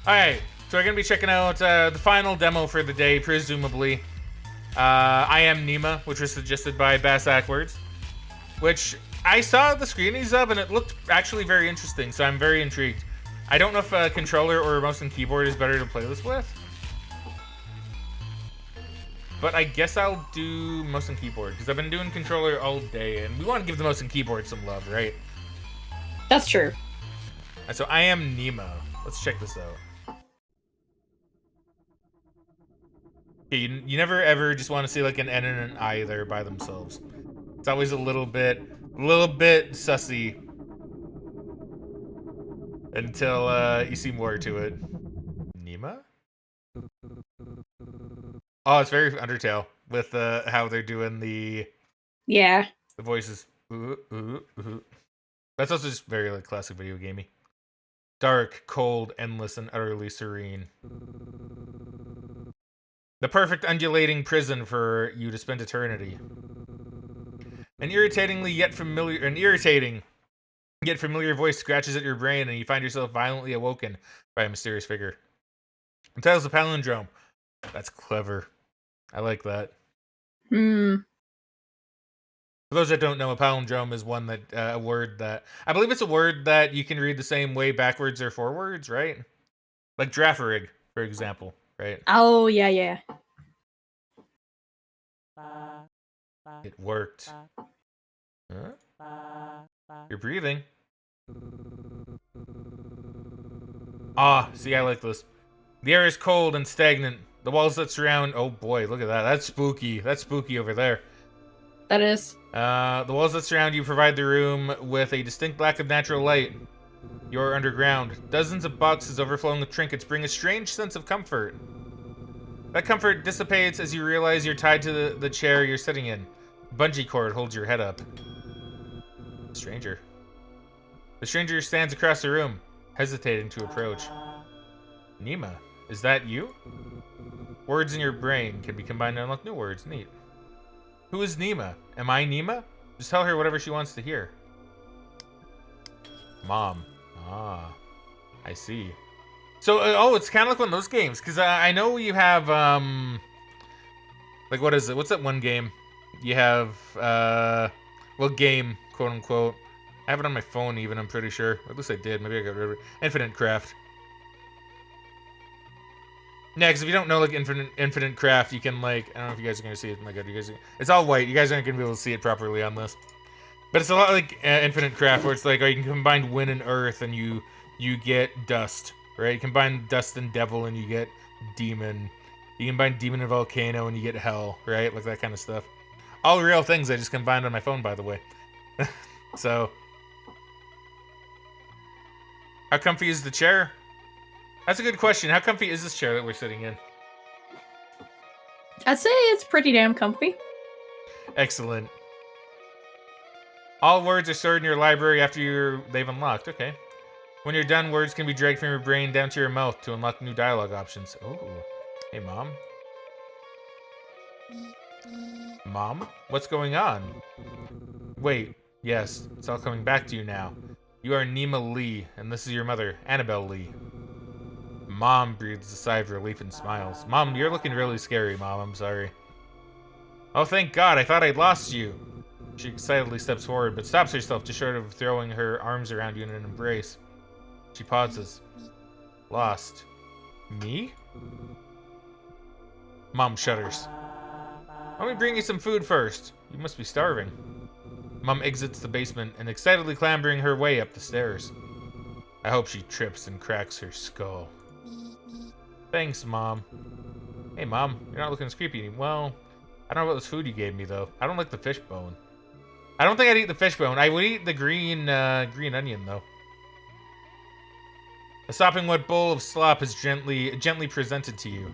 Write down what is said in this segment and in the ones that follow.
Alright, so we're gonna be checking out the final demo for the day, presumably. I Am Nima, which was suggested by Bass Ackwards, which I saw the screenings of and it looked actually very interesting, so I'm very intrigued. I don't know if a controller or a mouse and keyboard is better to play this with, but I guess I'll do mouse and keyboard, because I've been doing controller all day, and we want to give the mouse and keyboard some love, right? That's true. So I Am Nima. Let's check this out. Okay, you never ever just want to see like an N and an I there by themselves. It's always a little bit sussy until you see more to it. Nima? Oh, it's very Undertale with how they're doing the voices. Ooh, ooh, ooh. That's also just very like classic video gamey. Dark, cold, endless, and utterly serene. The perfect undulating prison for you to spend eternity. An irritating yet familiar voice scratches at your brain, and you find yourself violently awoken by a mysterious figure. The title's a palindrome. That's clever. I like that. For those that don't know, a palindrome is one that a word that I believe it's a word that you can read the same way backwards or forwards, right? Like Drafferig, for example, right? Oh yeah. It worked. Huh? You're breathing. Ah, see, I like this. The air is cold and stagnant. The walls that surround... Oh boy, look at that. That's spooky. That's spooky over there. That is. The walls that surround you provide the room with a distinct lack of natural light. You're underground. Dozens of boxes overflowing with trinkets bring a strange sense of comfort. That comfort dissipates as you realize you're tied to the chair you're sitting in. Bungee cord holds your head up. Stranger. The stranger stands across the room, hesitating to approach. Nima, is that you? Words in your brain can be combined to unlock new words. Neat. Who is Nima? Am I Nima? Just tell her whatever she wants to hear. Mom. Ah, I see. So, oh, it's kind of like one of those games, because I know you have, like, what is it? What's that one game? You have, well, game, quote unquote. I have it on my phone even, I'm pretty sure. At least I did. Maybe I got rid of it. Infinite Craft. Yeah, because if you don't know, like, Infinite Craft, you can, like, I don't know if you guys are going to see it. Oh my god, you guys it's all white. You guys aren't going to be able to see it properly on this. But it's a lot like Infinite Craft, where it's like, oh, you can combine wind and earth, and you get dust, right? You combine dust and devil, and you get demon. You combine demon and volcano, and you get hell, right? Like that kind of stuff. All real things I just combined on my phone, by the way. So, how comfy is the chair? That's a good question. How comfy is this chair that we're sitting in? I'd say it's pretty damn comfy. Excellent. All words are stored in your library after they've unlocked. Okay. When you're done, words can be dragged from your brain down to your mouth to unlock new dialogue options. Oh. Hey, Mom. Mom? What's going on? Wait. Yes, it's all coming back to you now. You are Nima Lee, and this is your mother, Annabelle Lee. Mom breathes a sigh of relief and smiles. Mom, you're looking really scary, Mom. I'm sorry. Oh, thank God. I thought I'd lost you. She excitedly steps forward, but stops herself just short of throwing her arms around you in an embrace. She pauses. Lost. Me? Mom shudders. Let me bring you some food first. You must be starving. Mom exits the basement and excitedly clambering her way up the stairs. I hope she trips and cracks her skull. Thanks, Mom. Hey, Mom, you're not looking as creepy. Well, I don't know about this food you gave me, though. I don't like the fish bone. I don't think I'd eat the fish bone. I would eat the green onion, though. A sopping wet bowl of slop is gently presented to you.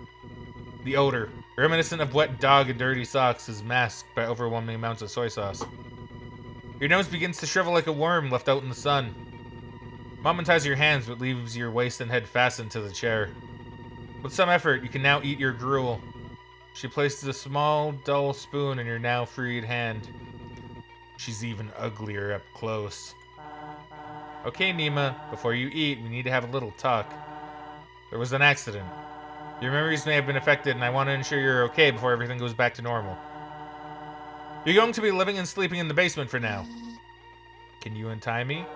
The odor, reminiscent of wet dog and dirty socks, is masked by overwhelming amounts of soy sauce. Your nose begins to shrivel like a worm left out in the sun. Mom unties your hands, but leaves your waist and head fastened to the chair. With some effort, you can now eat your gruel. She places a small, dull spoon in your now freed hand. She's even uglier up close. Okay, Nima, before you eat, we need to have a little talk. There was an accident. Your memories may have been affected, and I want to ensure you're okay before everything goes back to normal. You're going to be living and sleeping in the basement for now. Can you untie me?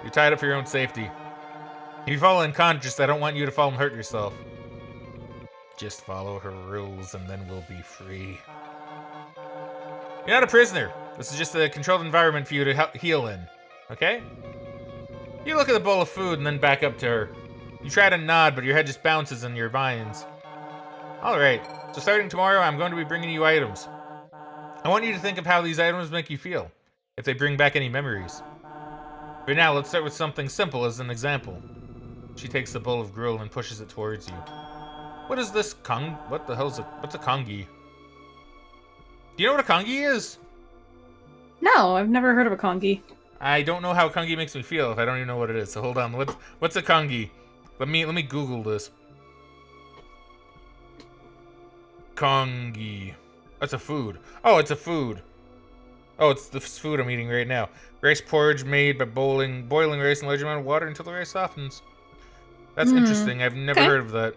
You're tied up for your own safety. If you fall unconscious, I don't want you to fall and hurt yourself. Just follow her rules, and then we'll be free. You're not a prisoner. This is just a controlled environment for you to heal in. Okay? You look at the bowl of food and then back up to her. You try to nod, but your head just bounces in your minds. Alright, so starting tomorrow, I'm going to be bringing you items. I want you to think of how these items make you feel, if they bring back any memories. For now, let's start with something simple as an example. She takes the bowl of gruel and pushes it towards you. What is this what the hell's what's a kongi? Do you know what a kongi is? No, I've never heard of a kongi. I don't know how kongi makes me feel if I don't even know what it is. So hold on, what's a kongi? Let me Google this. Kongi. That's a food. Oh, it's a food. Oh, it's the food I'm eating right now. Rice porridge made by boiling rice in a large amount of water until the rice softens. That's interesting. I've never heard of that.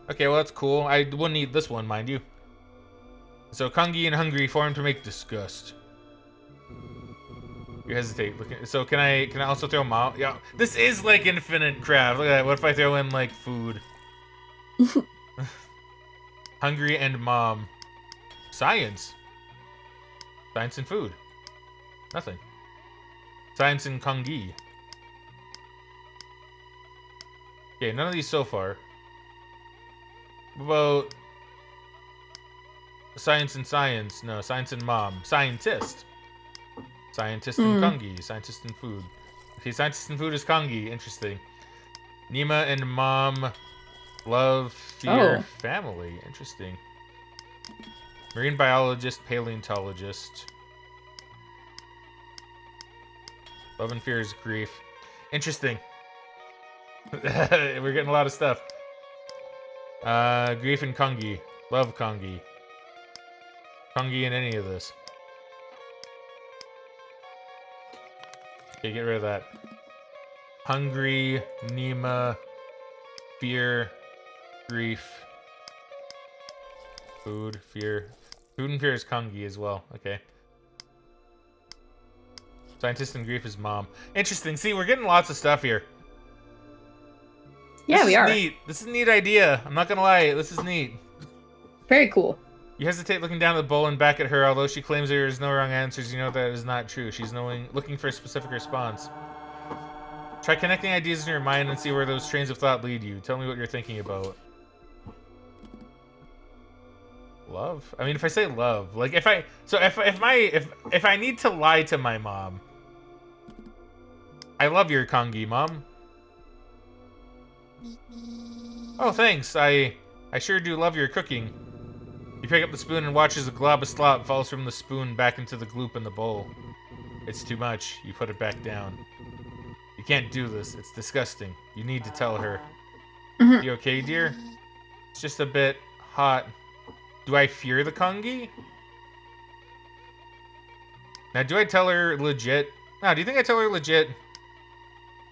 Okay, well that's cool. I wouldn't eat this one, mind you. So kongi and hungry form to make disgust. You hesitate. So can I also throw mom? Yeah, this is like infinite craft. Look at that. What if I throw in like food? Hungry and mom. Science. Science and food. Nothing. Science and kongi. Okay, none of these so far. What about science and science? No, science and mom. Scientist. Scientist and kongi. Scientist and food. Okay, scientist and food is kongi. Interesting. Nima and mom. Love, fear, family. Interesting. Marine biologist, paleontologist. Love and fear is grief. Interesting. We're getting a lot of stuff. Grief and kongi. Love kongi. Kongi in any of this. Okay, get rid of that. Hungry, Nima, fear, grief, food, fear. Food and fear is kongi as well. Okay. Scientist and grief is mom. Interesting. See, we're getting lots of stuff here. Yeah, we are. Neat. This is a neat idea. I'm not gonna lie. This is neat. Very cool. You hesitate looking down at the bowl and back at her. Although she claims there is no wrong answers, you know that is not true. She's looking for a specific response. Try connecting ideas in your mind and see where those trains of thought lead you. Tell me what you're thinking about. Love? I mean, if I say love, like if I need to lie to my mom, I love your kongi, mom. Oh, thanks. I sure do love your cooking. You pick up the spoon and watch as a glob of slop falls from the spoon back into the gloop in the bowl. It's too much. You put it back down. You can't do this. It's disgusting. You need to tell her. You okay, dear? It's just a bit hot. Do I fear the kongi? Now, do I tell her legit? No, do you think I tell her legit?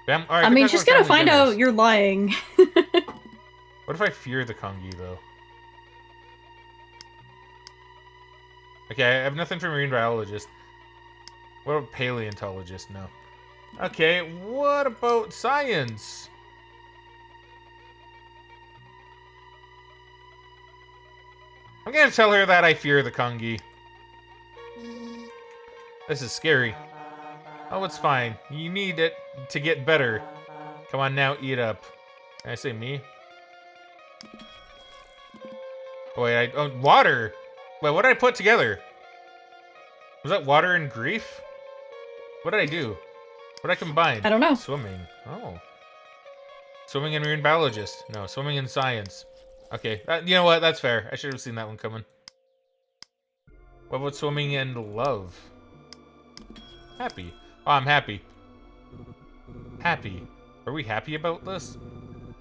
All right, I mean, she's gonna find out you're lying. What if I fear the kongi, though? Okay, I have nothing for marine biologist. What about paleontologist? No. Okay, what about science? I'm gonna tell her that I fear the kongi. This is scary. Oh, it's fine. You need it to get better. Come on now, eat up. Can I say me? Oh, wait, oh, water! Wait, what did I put together? Was that water and grief? What did I do? What did I combine? I don't know. Swimming. Oh. Swimming and marine biologist. No, swimming and science. Okay, you know what? That's fair. I should have seen that one coming. What about swimming and love? Happy. Oh, I'm happy. Happy. Are we happy about this?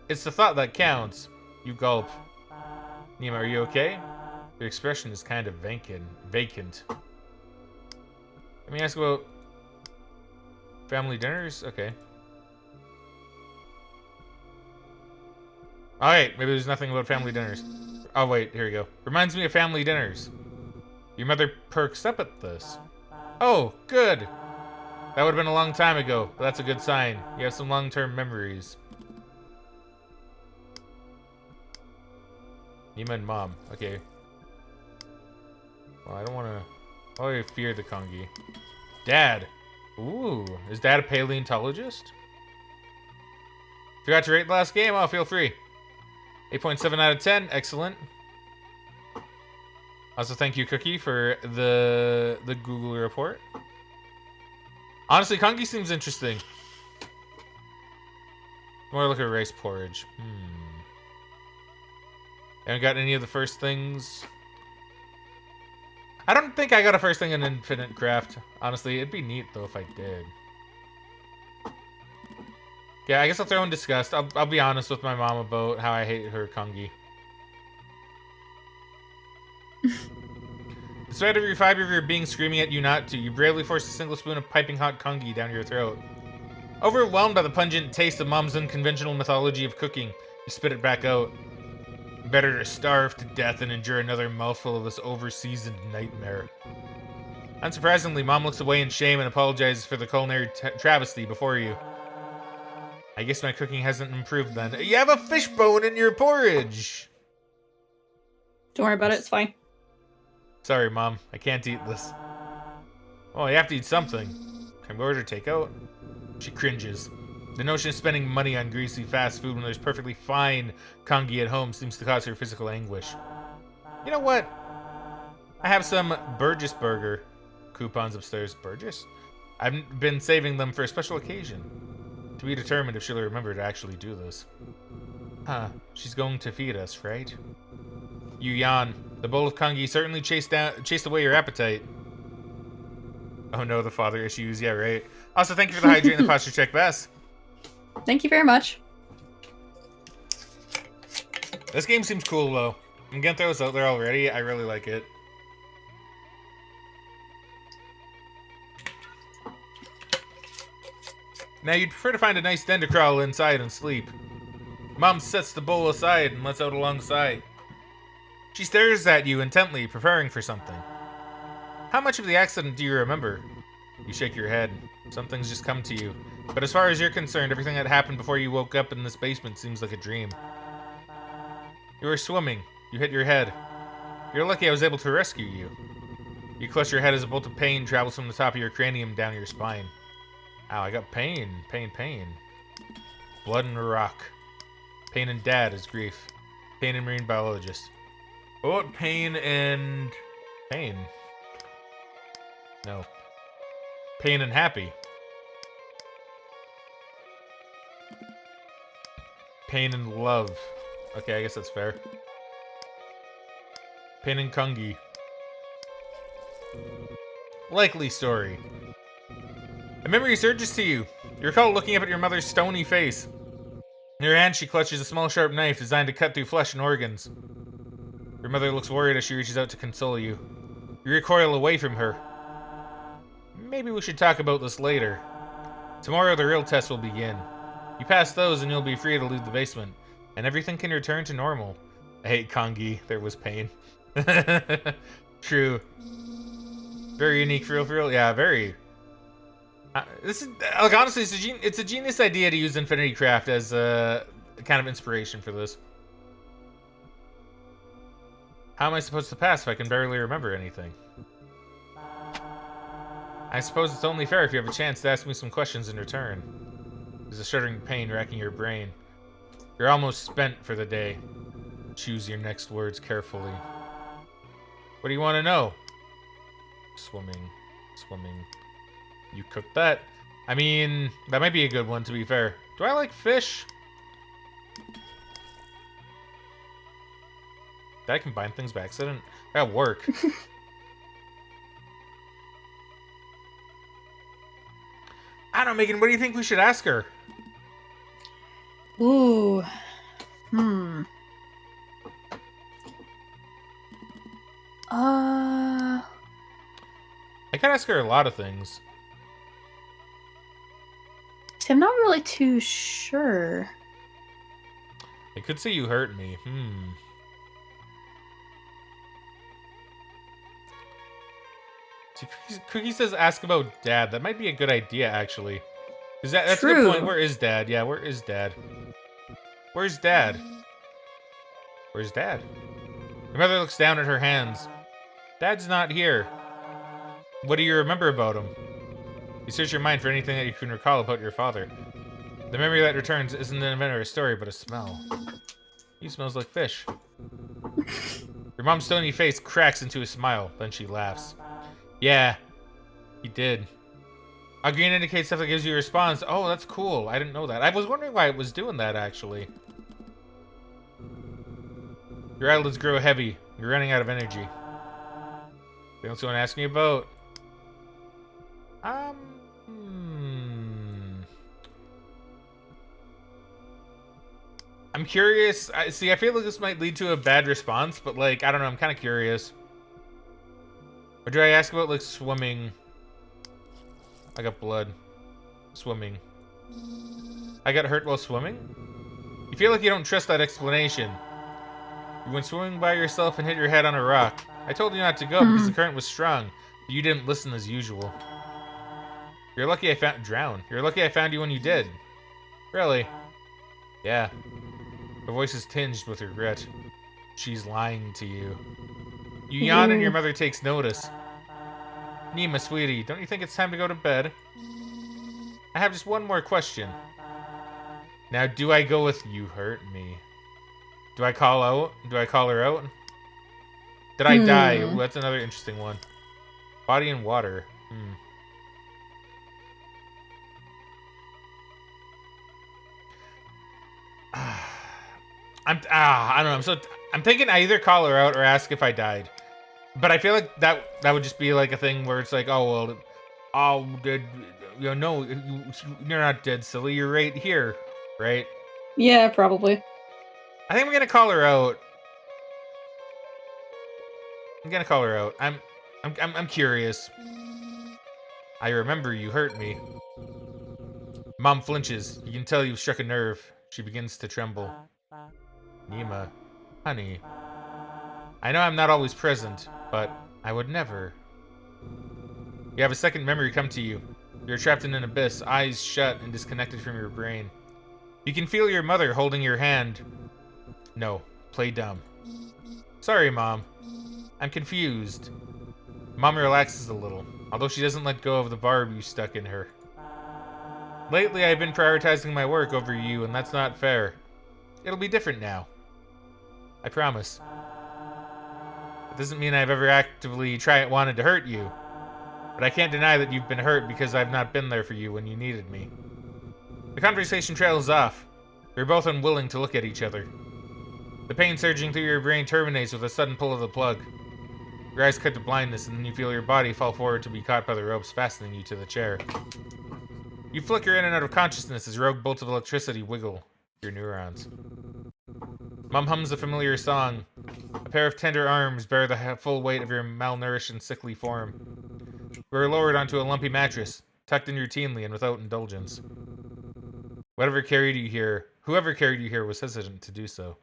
It's the thought that counts. You gulp. Nima, are you okay? Your expression is kind of vacant. Let me ask about family dinners? Okay. Alright, maybe there's nothing about family dinners. Oh, wait, here we go. Reminds me of family dinners. Your mother perks up at this. Oh, good. That would have been a long time ago, but that's a good sign. You have some long-term memories. Nima and Mom. Okay. Well, I don't want to... Oh, I fear the Kongi. Dad. Ooh. Is Dad a paleontologist? Forgot to rate the last game? Oh, feel free. 8.7 out of 10. Excellent. Also, thank you, Cookie, for the Google report. Honestly, Kongi seems interesting. More look at rice porridge. Haven't got any of the first things. I don't think I got a first thing in Infinite Craft. Honestly, it'd be neat, though, if I did. Yeah, I guess I'll throw in Disgust. I'll be honest with my mom about how I hate her Kongi. Despite every fiber of your being screaming at you not to, you bravely force a single spoon of piping hot Kongi down your throat. Overwhelmed by the pungent taste of Mom's unconventional mythology of cooking, you spit it back out. Better to starve to death than endure another mouthful of this over-seasoned nightmare. Unsurprisingly, Mom looks away in shame and apologizes for the culinary travesty before you. I guess my cooking hasn't improved then. You have a fishbone in your porridge! Don't worry about it, it's fine. Sorry, Mom. I can't eat this. Oh, you have to eat something. Can I order takeout? She cringes. The notion of spending money on greasy fast food when there's perfectly fine Kongi at home seems to cause her physical anguish. You know what? I have some Burgess Burger coupons upstairs. Burgess? I've been saving them for a special occasion. To be determined if she'll remember to actually do this. Huh. She's going to feed us, right? You yawn. The bowl of Kongi certainly chased away your appetite. Oh no, the father issues. Yeah, right. Also, thank you for the hydrate and the posture check, Bess. Thank you very much. This game seems cool, though. I'm gonna throw this out there already. I really like it. Now, you'd prefer to find a nice den to crawl inside and sleep. Mom sets the bowl aside and lets out a long sigh. She stares at you intently, preparing for something. How much of the accident do you remember? You shake your head. Some things just come to you. But as far as you're concerned, everything that happened before you woke up in this basement seems like a dream. You were swimming. You hit your head. You're lucky I was able to rescue you. You clutch your head as a bolt of pain travels from the top of your cranium down your spine. Ow, I got pain. Pain. Blood and rock. Pain and dad is grief. Pain and marine biologist. What about pain and... pain? No. Pain and happy. Pain and love. Okay, I guess that's fair. Pain and Kongi. Likely story. A memory surges to you. You recall looking up at your mother's stony face. In her hand, she clutches a small sharp knife designed to cut through flesh and organs. Your mother looks worried as she reaches out to console you. You recoil away from her. Maybe we should talk about this later. Tomorrow the real test will begin. You pass those and you'll be free to leave the basement, and everything can return to normal. I hate Kongi. There was pain. True. Very unique for real. Yeah, very. This is, like, honestly, it's a genius idea to use Infinity Craft as a kind of inspiration for this. How am I supposed to pass if I can barely remember anything? I suppose it's only fair if you have a chance to ask me some questions in return. There's a shuddering pain racking your brain. You're almost spent for the day. Choose your next words carefully. What do you want to know? Swimming. You cooked that? I mean, that might be a good one, to be fair. Do I like fish? Did I combine things by accident? That work. I don't know, Megan, what do you think we should ask her? Ooh. I could ask her a lot of things. See, I'm not really too sure. I could say you hurt me. See, Cookie says ask about Dad. That might be a good idea, actually. That's a good point. True. Where is Dad? Yeah, where is Dad? Where's Dad? Where's Dad? Your mother looks down at her hands. Dad's not here. What do you remember about him? You search your mind for anything that you can recall about your father. The memory that returns isn't an event or a story, but a smell. He smells like fish. Your mom's stony face cracks into a smile, then she laughs. Yeah, he did. A green indicates stuff that gives you a response. Oh, that's cool. I didn't know that. I was wondering why it was doing that, actually. Your eyelids grow heavy. You're running out of energy. Anything else you want to ask me about? I'm curious. See, I feel like this might lead to a bad response, but like, I don't know. I'm kind of curious. Or do I ask about like swimming? I got blood. Swimming. I got hurt while swimming? You feel like you don't trust that explanation. You went swimming by yourself and hit your head on a rock. I told you not to go because the current was strong, but you didn't listen as usual. You're lucky I found You're lucky I found you when you did. Really? Yeah. Her voice is tinged with regret. She's lying to you. You yawn and your mother takes notice. Nima, sweetie, don't you think it's time to go to bed? I have just one more question. Now, do I go with you hurt me? Do I call out? Do I call her out? Did I die? Ooh, that's another interesting one. Body and water. I don't know. I'm thinking I either call her out or ask if I died. But I feel like that would just be like a thing where it's like, oh well, no, you're not dead, silly. You're right here, right? Yeah, probably. I think I'm gonna call her out. I'm curious. I remember you hurt me. Mom flinches. You can tell you've struck a nerve. She begins to tremble. Nima, honey. I know I'm not always present, but I would never. You have a second memory come to you. You're trapped in an abyss, eyes shut and disconnected from your brain. You can feel your mother holding your hand. No, play dumb. Sorry, Mom. I'm confused. Mom relaxes a little, although she doesn't let go of the barb you stuck in her. Lately, I've been prioritizing my work over you, and that's not fair. It'll be different now. I promise. It doesn't mean I've ever actively wanted to hurt you, but I can't deny that you've been hurt because I've not been there for you when you needed me. The conversation trails off. You're both unwilling to look at each other. The pain surging through your brain terminates with a sudden pull of the plug. Your eyes cut to blindness, and then you feel your body fall forward to be caught by the ropes fastening you to the chair. You flicker in and out of consciousness as rogue bolts of electricity wiggle your neurons. Mom hums a familiar song. A pair of tender arms bear the full weight of your malnourished and sickly form. You are lowered onto a lumpy mattress, tucked in routinely and without indulgence. Whoever carried you here was hesitant to do so.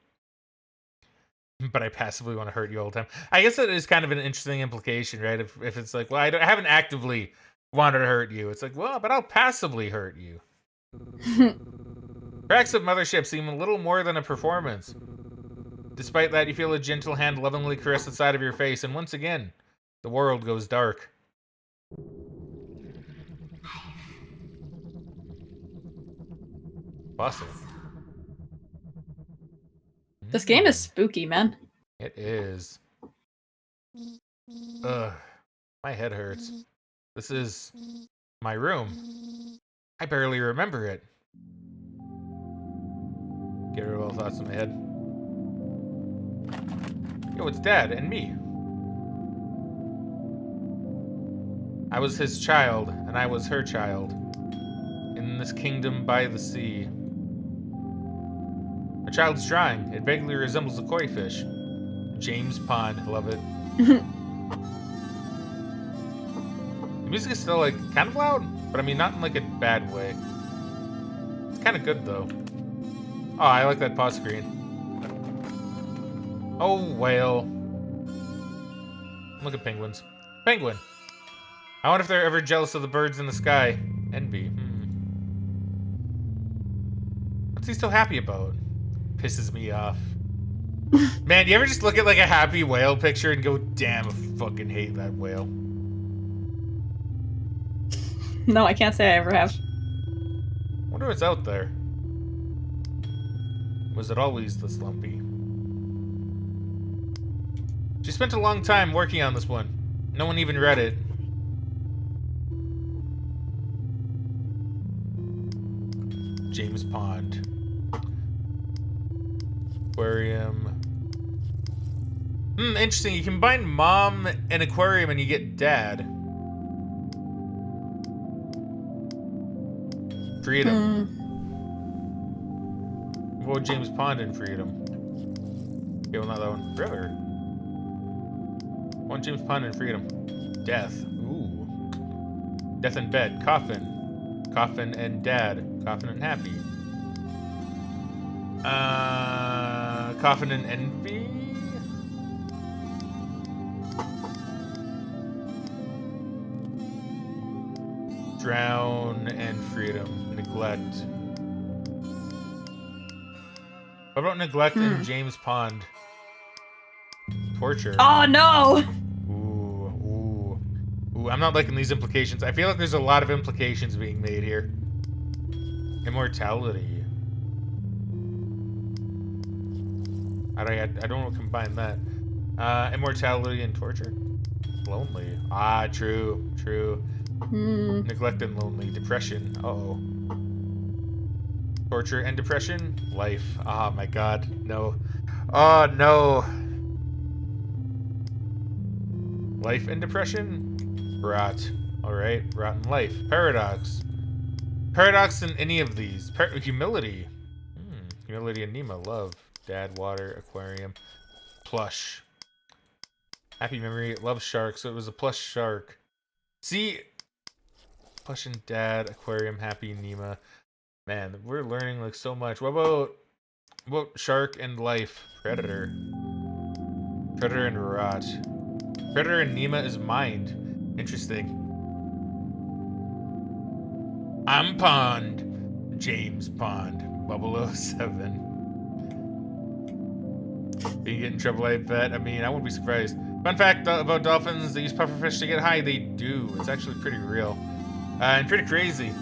But I passively want to hurt you all the time. I guess that is kind of an interesting implication, right? If it's like, well, I haven't actively wanted to hurt you. It's like, well, but I'll passively hurt you. Cracks of mothership seem a little more than a performance. Despite that, you feel a gentle hand lovingly caress the side of your face, and once again, the world goes dark. Awesome. This game is spooky, man. It is. Ugh. My head hurts. This is my room. I barely remember it. Get rid of all thoughts in my head. Yo, it's Dad and me. I was his child, and I was her child. In this kingdom by the sea. A child's drawing. It vaguely resembles a koi fish. James Pond. Love it. The music is still, like, kind of loud, but I mean, not in, like, a bad way. It's kind of good, though. Oh, I like that pause screen. Oh, whale. Look at penguins. Penguin. I wonder if they're ever jealous of the birds in the sky. Envy. What's he so happy about? Pisses me off. Man, you ever just look at like a happy whale picture and go, damn, I fucking hate that whale. No, I can't say I ever have. Wonder what's out there. Was it always this lumpy? She spent a long time working on this one. No one even read it. James Pond. Aquarium. Interesting. You combine mom and aquarium and you get dad. Freedom. What would James Pond in Freedom? Okay, well, not that one. River. One James Pond in Freedom. Death. Ooh. Death in bed. Coffin. Coffin and dad. Coffin and happy. Coffin and envy? Drown and freedom. Neglect. What about neglect and James Pond? Torture. Oh no! Ooh. I'm not liking these implications. I feel like there's a lot of implications being made here. Immortality. I don't want to combine that. Immortality and torture? Lonely. Ah, true. Neglect and lonely. Depression. Uh-oh. Torture and depression? Life. Ah, my god. No. Oh, no. Life and depression? Rot. Alright. Rotten life. Paradox. Paradox in any of these. Humility. Humility and Nima. Love. Dad, water, aquarium. Plush. Happy memory. Love shark. So it was a plush shark. See? Plush and dad, aquarium, happy, Nima. Man, we're learning like so much. What about shark and life? Predator. Predator and rot. Predator and Nima is mind. Interesting. I'm Pond. James Pond. 007. You get in trouble, I bet. I mean, I wouldn't be surprised. Fun fact about dolphins, they use pufferfish to get high. They do. It's actually pretty real. And pretty crazy.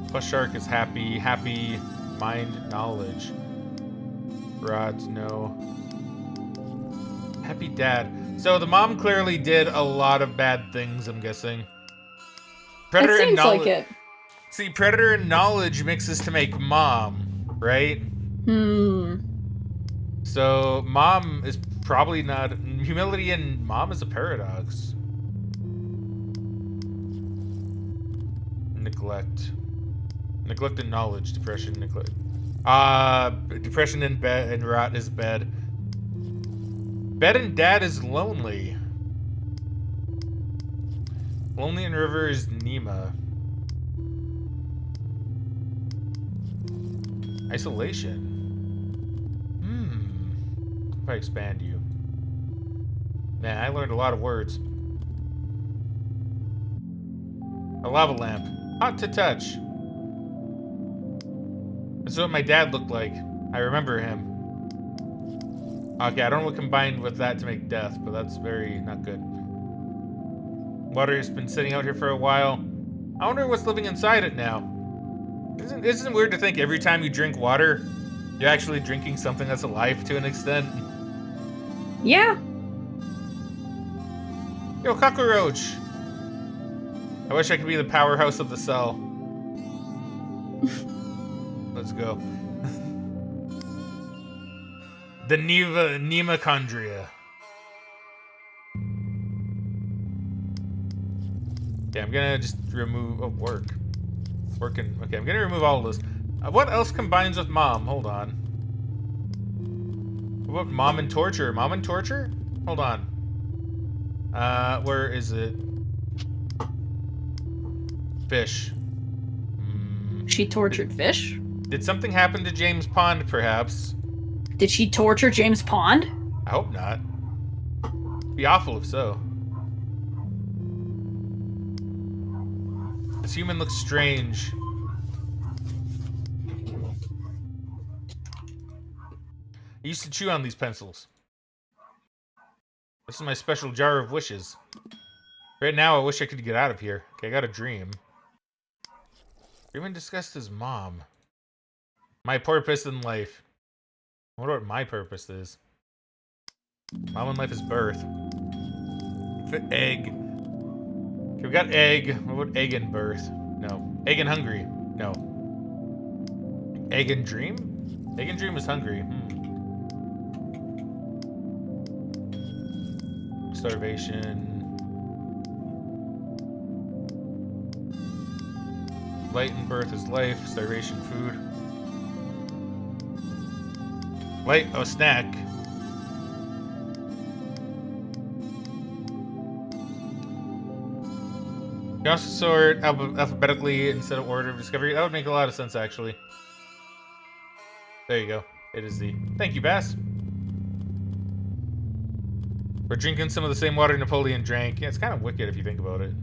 Plus shark is happy. Happy, mind, knowledge. Rods, no. Happy dad. So the mom clearly did a lot of bad things, I'm guessing. Predator It seems and knowledge. like it. See, predator and knowledge mixes to make mom, right? So mom is probably not. Humility and mom is a paradox. Neglect. Neglect and knowledge. Depression, neglect. Depression and bed and rot is bed. Bed and dad is lonely. Lonely and river is Nima. Isolation. If I expand you. Man, I learned a lot of words. A lava lamp. Hot to touch. That's what my dad looked like. I remember him. Okay, I don't know what combined with that to make death, but that's very not good. Water has been sitting out here for a while. I wonder what's living inside it now. Isn't it weird to think every time you drink water, you're actually drinking something that's alive to an extent? Yeah. Yo, cockroach! I wish I could be the powerhouse of the cell. Let's go. The Nemachondria. Okay, I'm gonna just remove working. Okay, I'm gonna remove all of this. What else combines with mom? Hold on. What about mom and torture? Mom and torture? Hold on. Where is it? Fish. She tortured fish? Did something happen to James Pond, perhaps? Did she torture James Pond? I hope not. Be awful if so. This human looks strange. I used to chew on these pencils. This is my special jar of wishes. Right now, I wish I could get out of here. Okay, I got a dream. Dreaming discussed his mom. My purpose in life. I wonder what my purpose is. Mom in life is birth. Egg. Okay, we got egg. What about egg and birth? No. Egg and hungry? No. Egg and dream? Egg and dream is hungry. Starvation. Light and birth is life. Starvation, food. Light, oh, snack. You also sort alphabetically instead of order of discovery. That would make a lot of sense, actually. There you go. It is the... Thank you, Bass. We're drinking some of the same water Napoleon drank. Yeah, it's kind of wicked if you think about it.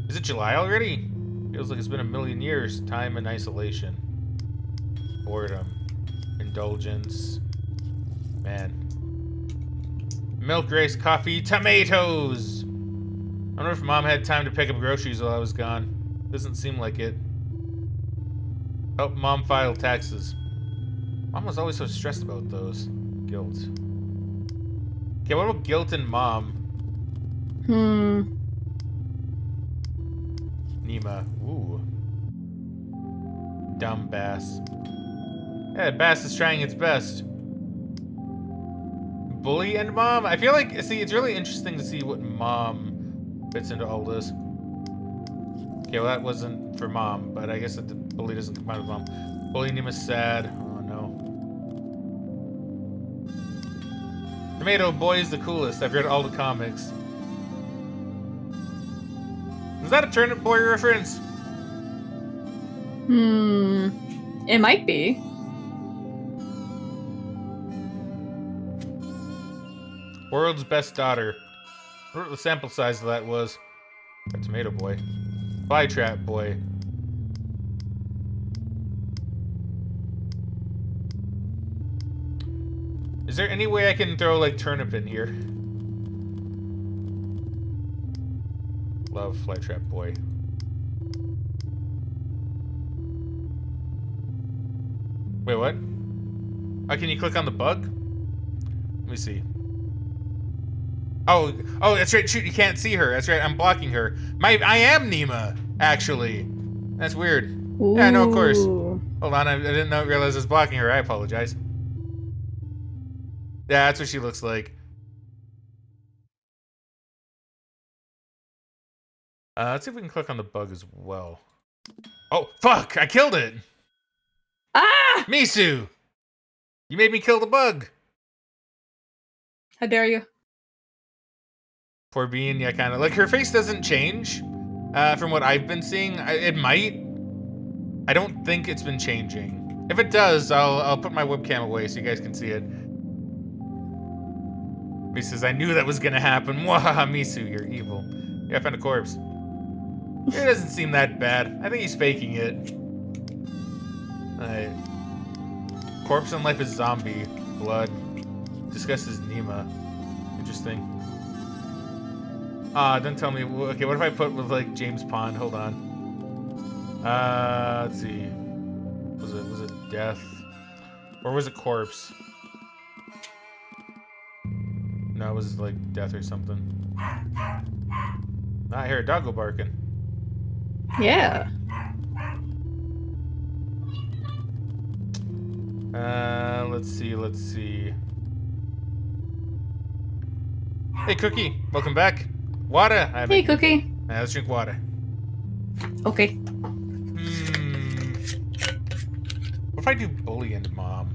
Is it July already? Feels like it's been a million years. Time and isolation. Boredom. Indulgence. Man. Milk, rice, coffee, tomatoes! I wonder if Mom had time to pick up groceries while I was gone. Doesn't seem like it. Help Mom file taxes. Mom was always so stressed about those. Guilt. Okay, what about guilt and Mom? Nima. Ooh. Dumb Bass. Yeah, Bass is trying its best. Bully and Mom? I feel like, see, it's really interesting to see what Mom fits into all this. Okay, well that wasn't for Mom, but I guess that the bully doesn't combine with Mom. Bully Nima's sad. Oh no. Tomato Boy is the coolest. I've read all the comics. Is that a Turnip Boy reference? It might be. World's best daughter. I wonder what the sample size of that was. A Tomato Boy. Flytrap Boy. Is there any way I can throw, like, turnip in here? Love Flytrap Boy. Wait, what? Oh, can you click on the bug? Let me see. Oh, that's right. Shoot, you can't see her. That's right. I'm blocking her. I am Nima, actually. That's weird. Ooh. Yeah, no, of course. Hold on, I didn't realize I was blocking her. I apologize. Yeah, that's what she looks like. Let's see if we can click on the bug as well. Oh, fuck! I killed it! Ah! Misu! You made me kill the bug! How dare you? Poor Bean, yeah, kind of. Like, her face doesn't change, from what I've been seeing. It might. I don't think it's been changing. If it does, I'll put my webcam away so you guys can see it. He says, I knew that was gonna happen. Mwahaha, Misu, you're evil. Yeah, I found a corpse. It doesn't seem that bad. I think he's faking it. Alright. Corpse in life is zombie. Blood. Discusses Nima. Interesting. Don't tell me. Okay, what if I put with, like, James Pond? Hold on. Let's see. Was it death? Or was it corpse? No, it was, like, death or something. I hear a doggo barking. Yeah. Let's see. Hey, Cookie. Welcome back. Water. Hey, Cookie. Let's drink water. Okay. What if I do bully and Mom?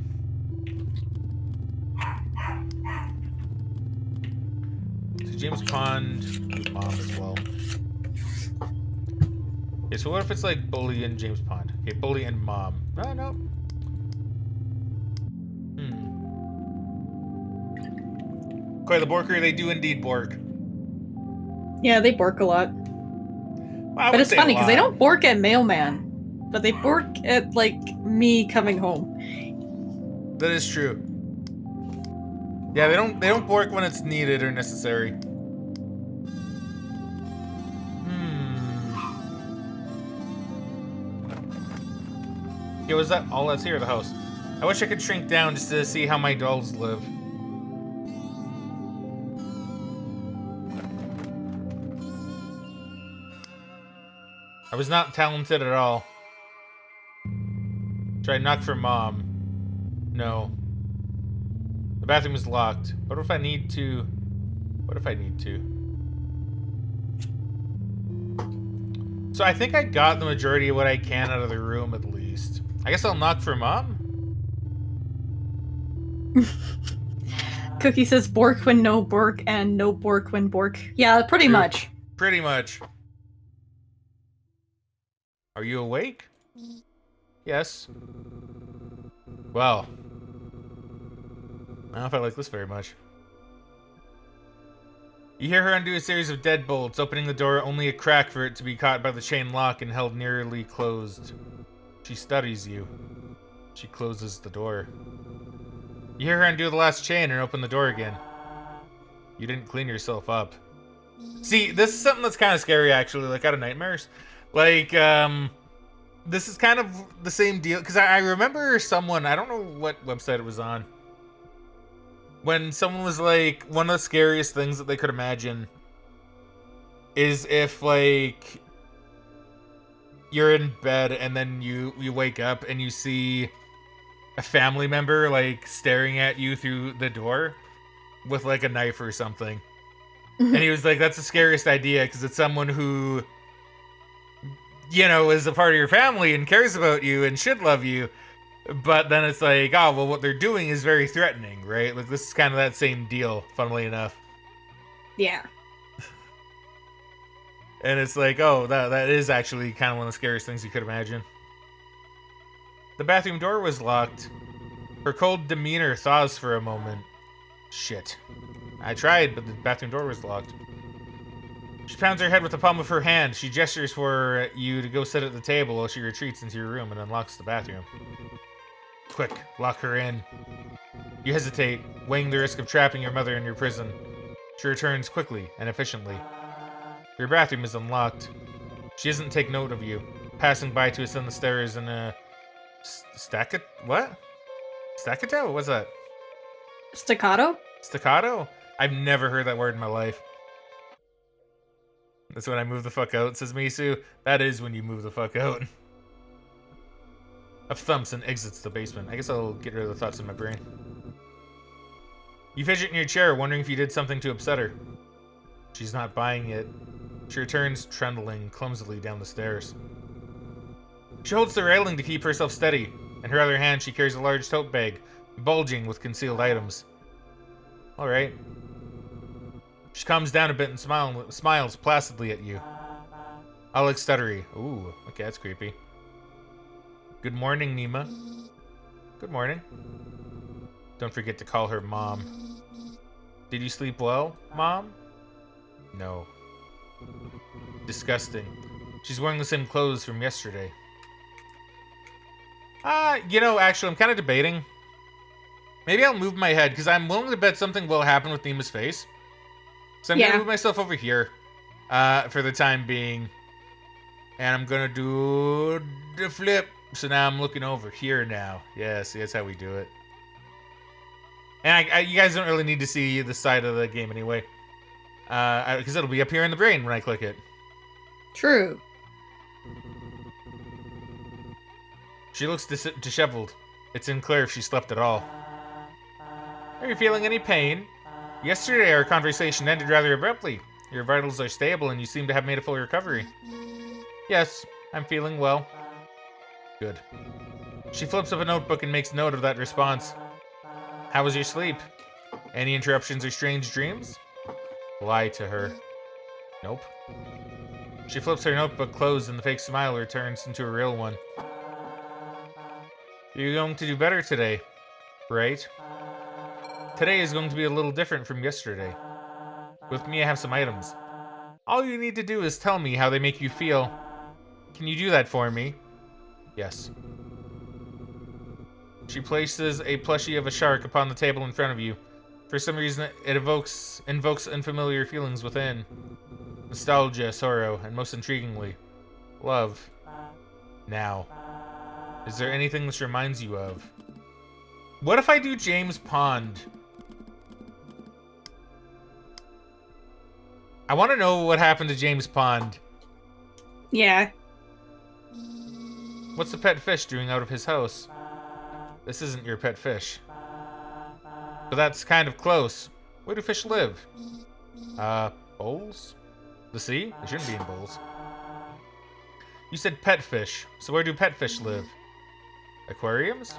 So James Pond, do Mom as well. Okay, so what if it's like bully and James Pond? Okay, bully and mom. Oh, no. Quite the borker, they do indeed bork. Yeah, they bork a lot. Well, I But wouldn't it's say funny a because they lot. don't bork at mailman, but they bork at like me coming home. That is true. Yeah, they don't bork when it's needed or necessary. Yeah, was that all that's here at the house? I wish I could shrink down just to see how my dolls live. I was not talented at all. Tried knock for mom. No. The bathroom is locked. What if I need to? What if I need to? So I think I got the majority of what I can out of the room at least. I guess I'll knock for mom? Cookie says bork when no bork and no bork when bork. Yeah, pretty True. much. Pretty much. Are you awake? Yes. Well. I don't know if I like this very much. You hear her undo a series of deadbolts, opening the door only a crack for it to be caught by the chain lock and held nearly closed. She studies you. She closes the door. You hear her undo the last chain and open the door again. You didn't clean yourself up. See, this is something that's kind of scary, actually, like out of nightmares. Like, this is kind of the same deal, because I remember someone, I don't know what website it was on, when someone was like, one of the scariest things that they could imagine is if, like, you're in bed and then you wake up and you see a family member, like, staring at you through the door with, like, a knife or something. And he was like, that's the scariest idea, because it's someone who, you know, is a part of your family and cares about you and should love you. But then it's like, oh, well, what they're doing is very threatening, right? Like, this is kind of that same deal, funnily enough. Yeah. And it's like, oh, that is actually kind of one of the scariest things you could imagine. The bathroom door was locked. Her cold demeanor thaws for a moment. Shit. I tried, but the bathroom door was locked. She pounds her head with the palm of her hand. She gestures for you to go sit at the table while she retreats into your room and unlocks the bathroom. Quick, lock her in. You hesitate, weighing the risk of trapping your mother in your prison. She returns quickly and efficiently. Your bathroom is unlocked. She doesn't take note of you, passing by to ascend the stairs in a... What? Staccato? What's that? Staccato? Staccato? I've never heard that word in my life. That's when I move the fuck out, says Misu. That is when you move the fuck out. Of thumps and exits the basement. I guess I'll get rid of the thoughts in my brain. You fidget in your chair, wondering if you did something to upset her. She's not buying it. She returns, trundling clumsily down the stairs. She holds the railing to keep herself steady. In her other hand, she carries a large tote bag, bulging with concealed items. Alright. She calms down a bit and smiles placidly at you. Alex stuttery. Ooh, okay, that's creepy. Good morning, Nima. Good morning. Don't forget to call her Mom. Did you sleep well, Mom? No. Disgusting. She's wearing the same clothes from yesterday. You know, actually, I'm kind of debating. Maybe I'll move my head, because I'm willing to bet something will happen with Nima's face. So I'm going to move myself over here for the time being. And I'm going to do the flip. So now I'm looking over here now. Yeah, see, that's how we do it. And you guys don't really need to see the side of the game anyway. Because it'll be up here in the brain when I click it. True. She looks disheveled. It's unclear if she slept at all. Are you feeling any pain? Yesterday our conversation ended rather abruptly. Your vitals are stable and you seem to have made a full recovery. Yes, I'm feeling well. Good. She flips up a notebook and makes note of that response. How was your sleep? Any interruptions or strange dreams? Lie to her. Nope. She flips her notebook closed and the fake smile returns into a real one. You're going to do better today, right? Today is going to be a little different from yesterday. With me, I have some items. All you need to do is tell me how they make you feel. Can you do that for me? Yes. She places a plushie of a shark upon the table in front of you. For some reason, it invokes unfamiliar feelings within. Nostalgia, sorrow, and most intriguingly, love. Now, is there anything this reminds you of? What if I do James Pond? I want to know what happened to James Pond. Yeah. What's the pet fish doing out of his house? This isn't your pet fish. But that's kind of close. Where do fish live? Bowls? The sea? They shouldn't be in bowls. You said pet fish, so where do pet fish live? Aquariums?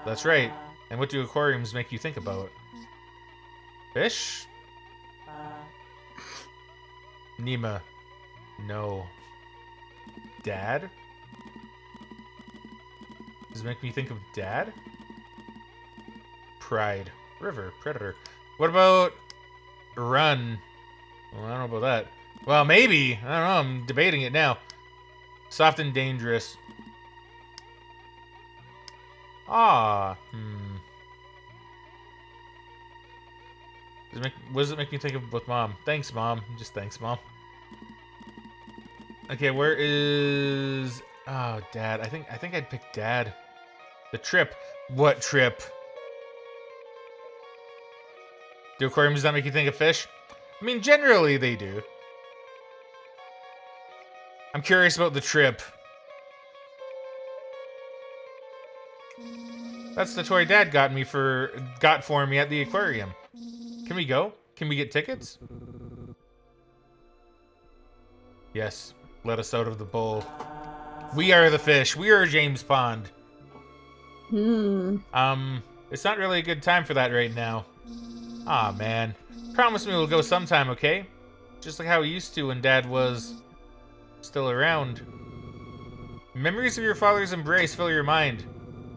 That's right. And what do aquariums make you think about? Fish? Nima. No. Dad? Does it make me think of Dad? Pride. River. Predator. What about Run? Well, I don't know about that. Well, maybe. I don't know. I'm debating it now. Soft and dangerous. Ah. What does it make me think of with Mom? Thanks, Mom. Just thanks, Mom. Okay, where is... Oh, Dad. I think I'd pick Dad. The trip. What trip? Do aquariums not make you think of fish? I mean, generally they do. I'm curious about the trip. That's the toy Dad got for me at the aquarium. Can we go? Can we get tickets? Yes. Let us out of the bowl. We are the fish. We are James Pond. It's not really a good time for that right now. Aw, man. Promise me we'll go sometime, okay? Just like how we used to when Dad was still around. Memories of your father's embrace fill your mind.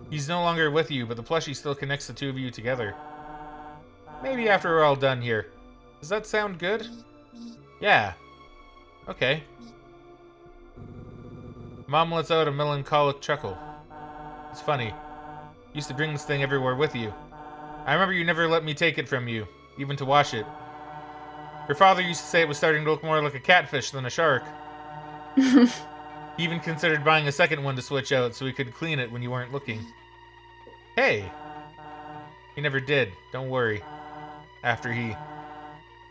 He's no longer with you, but the plushie still connects the two of you together. Maybe after we're all done here. Does that sound good? Yeah. Okay. Mom lets out a melancholic chuckle. It's funny. You used to bring this thing everywhere with you. I remember you never let me take it from you, even to wash it. Your father used to say it was starting to look more like a catfish than a shark. He even considered buying a second one to switch out so he could clean it when you weren't looking. Hey! He never did, don't worry. After he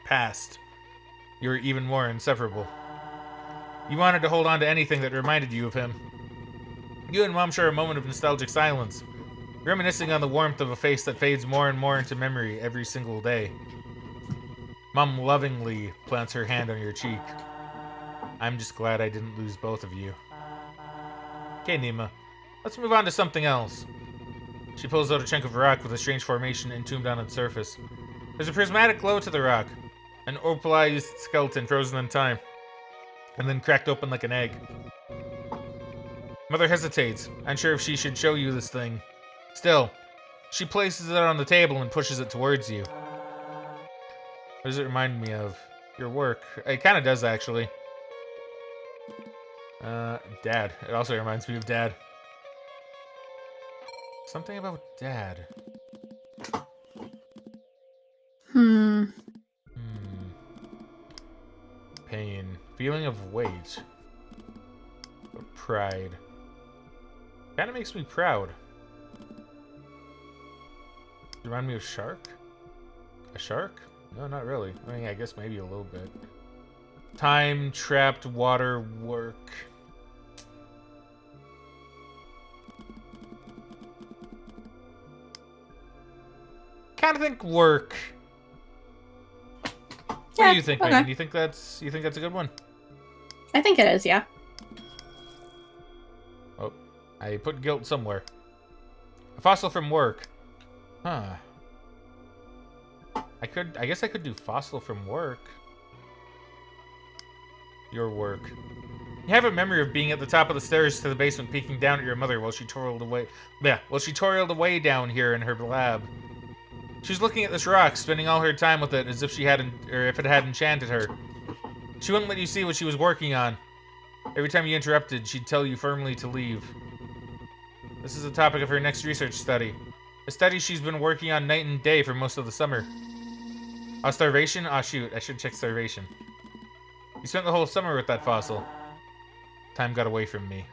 passed, you were even more inseparable. You wanted to hold on to anything that reminded you of him. You and Mom share a moment of nostalgic silence, reminiscing on the warmth of a face that fades more and more into memory every single day. Mom lovingly plants her hand on your cheek. I'm just glad I didn't lose both of you. Okay, Nima. Let's move on to something else. She pulls out a chunk of rock with a strange formation entombed on its surface. There's a prismatic glow to the rock. An opalized skeleton frozen in time. And then cracked open like an egg. Mother hesitates, unsure if she should show you this thing. Still, she places it on the table and pushes it towards you. What does it remind me of? Your work. It kind of does, actually. Dad. It also reminds me of Dad. Something about Dad. Pain. Feeling of weight. Or pride. Kind of makes me proud. Remind me of shark? A shark? No, not really. I mean, I guess maybe a little bit. Time, trapped, water, work. Kind of think work. What do you think, Megan? You think that's a good one? I think it is, yeah. Oh, I put guilt somewhere. A fossil from work. Huh. I guess I could do fossil from work. Your work. You have a memory of being at the top of the stairs to the basement, peeking down at your mother while she toiled away. Yeah, while she toiled away down here in her lab. She was looking at this rock, spending all her time with it as if she hadn't, or if it had enchanted her. She wouldn't let you see what she was working on. Every time you interrupted, she'd tell you firmly to leave. This is the topic of her next research study. A study she's been working on night and day for most of the summer. Oh, starvation? Oh, shoot. I should check starvation. You spent the whole summer with that fossil. Time got away from me.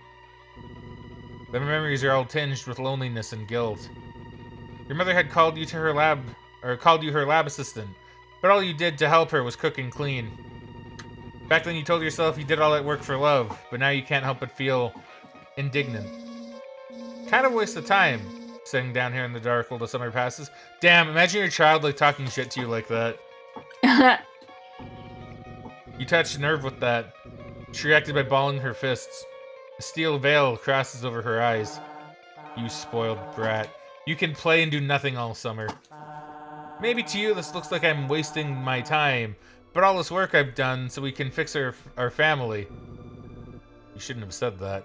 The memories are all tinged with loneliness and guilt. Your mother had called you to her lab, or called you her lab assistant, but all you did to help her was cook and clean. Back then you told yourself you did all that work for love, but now you can't help but feel indignant. Kind of a waste of time, sitting down here in the dark while the summer passes. Damn, imagine your child like talking shit to you like that. You touched a nerve with that. She reacted by balling her fists. A steel veil crosses over her eyes. You spoiled brat. You can play and do nothing all summer. Maybe to you this looks like I'm wasting my time, but all this work I've done so we can fix our family. You shouldn't have said that.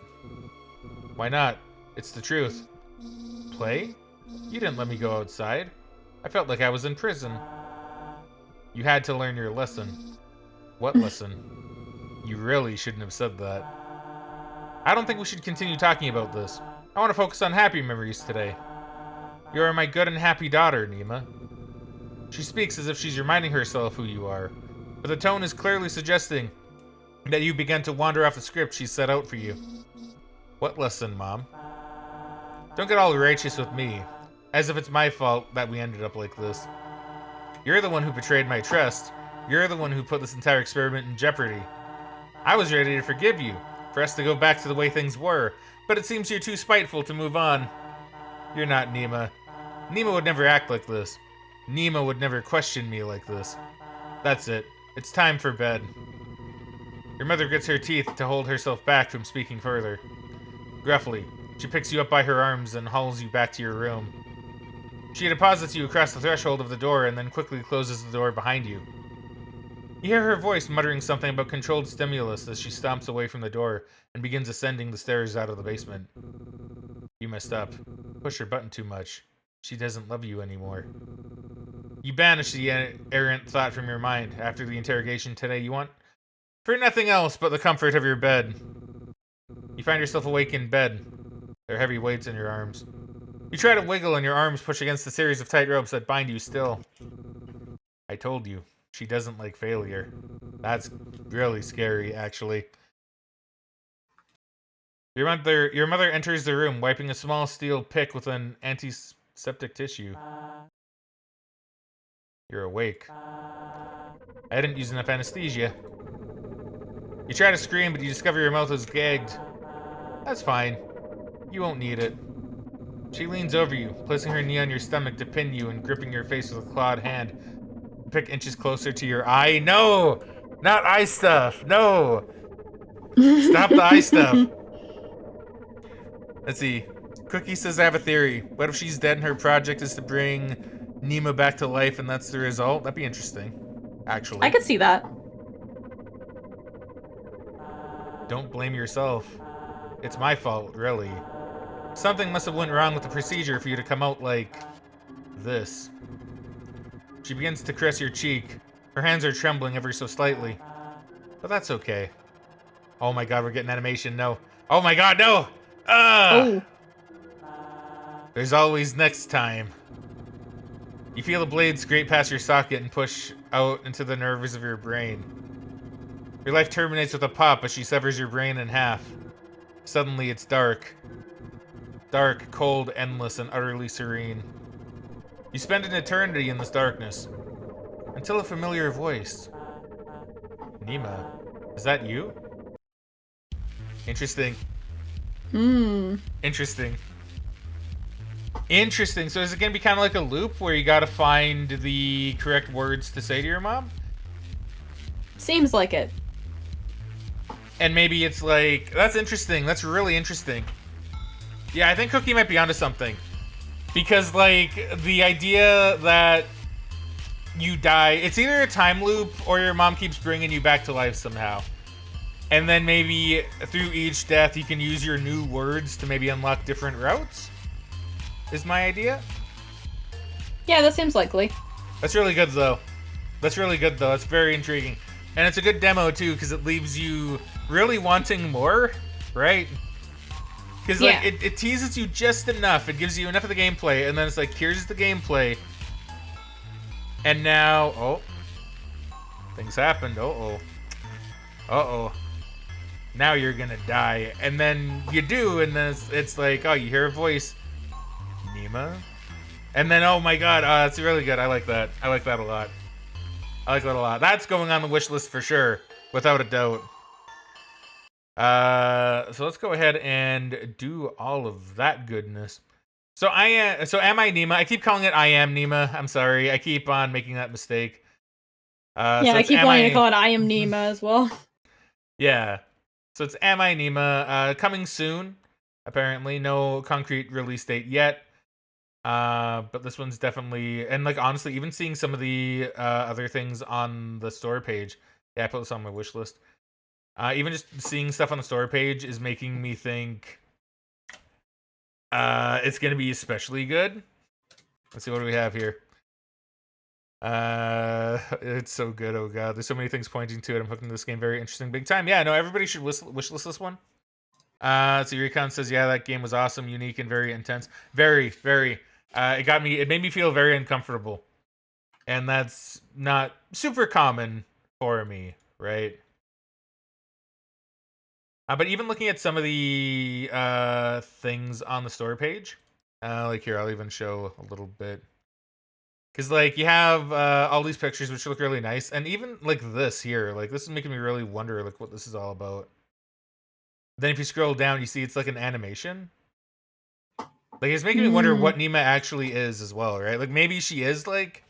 Why not? It's the truth. Play? You didn't let me go outside. I felt like I was in prison. You had to learn your lesson. What lesson? You really shouldn't have said that. I don't think we should continue talking about this. I want to focus on happy memories today. You are my good and happy daughter, Nima. She speaks as if she's reminding herself who you are, but the tone is clearly suggesting that you began to wander off the script she set out for you. What lesson, Mom? Don't get all righteous with me, as if it's my fault that we ended up like this. You're the one who betrayed my trust. You're the one who put this entire experiment in jeopardy. I was ready to forgive you, for us to go back to the way things were, but it seems you're too spiteful to move on. You're not Nima. Nima would never act like this. Nima would never question me like this. That's it. It's time for bed. Your mother grits her teeth to hold herself back from speaking further. Gruffly, she picks you up by her arms and hauls you back to your room. She deposits you across the threshold of the door and then quickly closes the door behind you. You hear her voice muttering something about controlled stimulus as she stomps away from the door and begins ascending the stairs out of the basement. You messed up. Push her button too much. She doesn't love you anymore. You banish the errant thought from your mind. After the interrogation today, you want for nothing else but the comfort of your bed. You find yourself awake in bed. There are heavy weights in your arms. You try to wiggle and your arms push against a series of tight ropes that bind you still. I told you, she doesn't like failure. That's really scary, actually. Your mother enters the room, wiping a small steel pick with an antiseptic tissue. You're awake. I didn't use enough anesthesia. You try to scream, but you discover your mouth is gagged. That's fine. You won't need it. She leans over you, placing her knee on your stomach to pin you and gripping your face with a clawed hand. The pick inches closer to your eye. No! Not eye stuff! No! Stop the eye stuff! Let's see. Cookie says I have a theory. What if she's dead and her project is to bring Nima back to life and that's the result? That'd be interesting. Actually. I could see that. Don't blame yourself. It's my fault, really. Something must have went wrong with the procedure for you to come out like this. She begins to caress your cheek. Her hands are trembling ever so slightly. But that's okay. Oh my god, we're getting animation. No. Oh my god, no! Oh. There's always next time. You feel the blade scrape past your socket and push out into the nerves of your brain. Your life terminates with a pop as she severs your brain in half. Suddenly it's dark. Dark, cold, endless, and utterly serene. You spend an eternity in this darkness. Until a familiar voice. Nima, is that you? Interesting. Interesting. Interesting. So is it going to be kind of like a loop where you got to find the correct words to say to your mom? Seems like it. And maybe it's like, that's interesting. That's really interesting. Yeah, I think Cookie might be onto something. Because, like, the idea that you die, it's either a time loop or your mom keeps bringing you back to life somehow. And then maybe through each death, you can use your new words to maybe unlock different routes, is my idea. Yeah, that seems likely. That's really good, though. That's really good, though. That's very intriguing. And it's a good demo, too, because it leaves you really wanting more, right? Because, like, it teases you just enough. It gives you enough of the gameplay, and then it's like, here's the gameplay. And now, oh. Things happened. Uh-oh. Uh-oh. Now you're gonna die. And then you do, and then it's like, oh, you hear a voice. Nima? And then, oh my god, it's really good. I like that. I like that a lot. I like that a lot. That's going on the wish list for sure, without a doubt. So let's go ahead and do all of that goodness. So am I Nima? I keep calling it I am Nima. I'm sorry. I keep on making that mistake. Yeah, so I keep wanting to call it I am Nima as well. Yeah. So it's Am I Nima? Coming soon. Apparently, no concrete release date yet. But this one's definitely, and like honestly, even seeing some of the other things on the store page. Yeah, I put this on my wish list. Even just seeing stuff on the store page is making me think it's gonna be especially good. Let's see, what do we have here? It's so good. Oh god, there's so many things pointing to it. I'm hooking this game very interesting, big time. Yeah, no, everybody should wish list this one. So Recon says, yeah, that game was awesome, unique, and very intense. Very, very. It made me feel very uncomfortable, and that's not super common for me, right? But even looking at some of the things on the store page, like here, I'll even show a little bit. Because, like, you have all these pictures which look really nice. And even, like, this here. Like, this is making me really wonder, like, what this is all about. Then if you scroll down, you see it's, like, an animation. Like, it's making me wonder what Nima actually is as well, right? Like, maybe she is, like,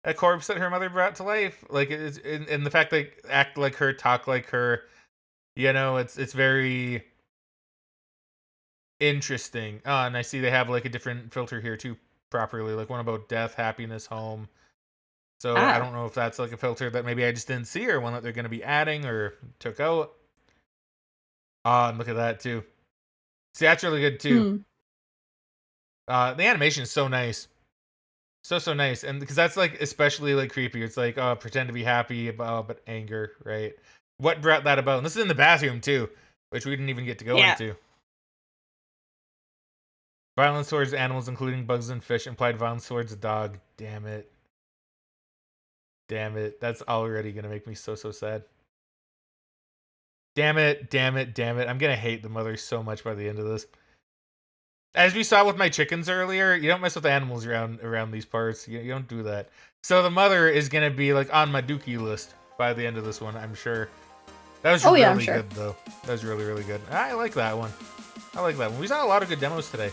a corpse that her mother brought to life. Like, it's, and the fact they act like her, talk like her, you know, it's very interesting. Oh, and I see they have, like, a different filter here, too. Properly, like one about death, happiness, home. So I don't know if that's like a filter that maybe I just didn't see, or one that they're going to be adding or took out. And look at that too. See, that's really good too. The animation is so nice, so nice, and because that's like especially like creepy. It's like, oh, pretend to be happy, but anger, right? What brought that about? And this is in the bathroom too, which we didn't even get to go into. Violence towards animals, including bugs and fish. Implied violence towards a dog. Damn it. Damn it. That's already going to make me so sad. Damn it. Damn it. Damn it. I'm going to hate the mother so much by the end of this. As we saw with my chickens earlier, you don't mess with animals around these parts. You don't do that. So the mother is going to be like on my dookie list by the end of this one, I'm sure. That was really good, though. That was really, really good. I like that one. I like that one. We saw a lot of good demos today.